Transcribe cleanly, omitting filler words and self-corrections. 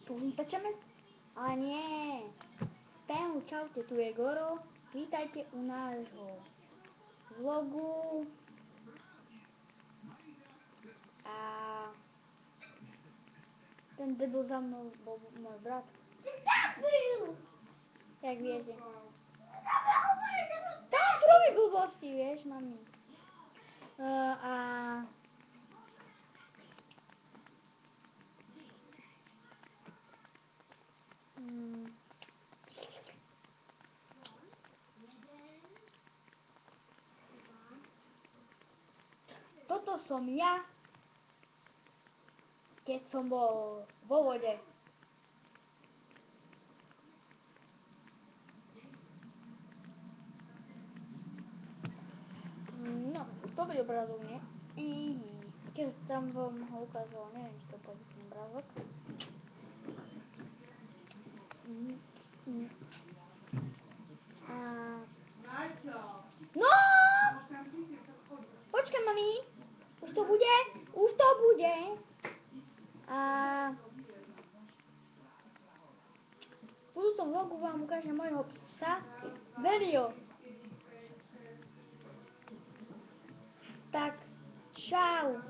Tu vypečeme? Ale nie. Tému čaute, tu je Goro. Vítajte u nášho vlogu. A ten debil za mnou bol môj brat. Jak viete. Tak robí blbosti, vieš, mami. Toto som ja, keď som bol vo vode. No, to bude obrázok, nie? Keď tam vám ho ukázal, neviem, či to pôjde ten obrázok. No! Počkaj, mami. Už to bude? Už to bude. A v budúcom vlogu vám ukážem môjho psa, Velio. Tak, čau.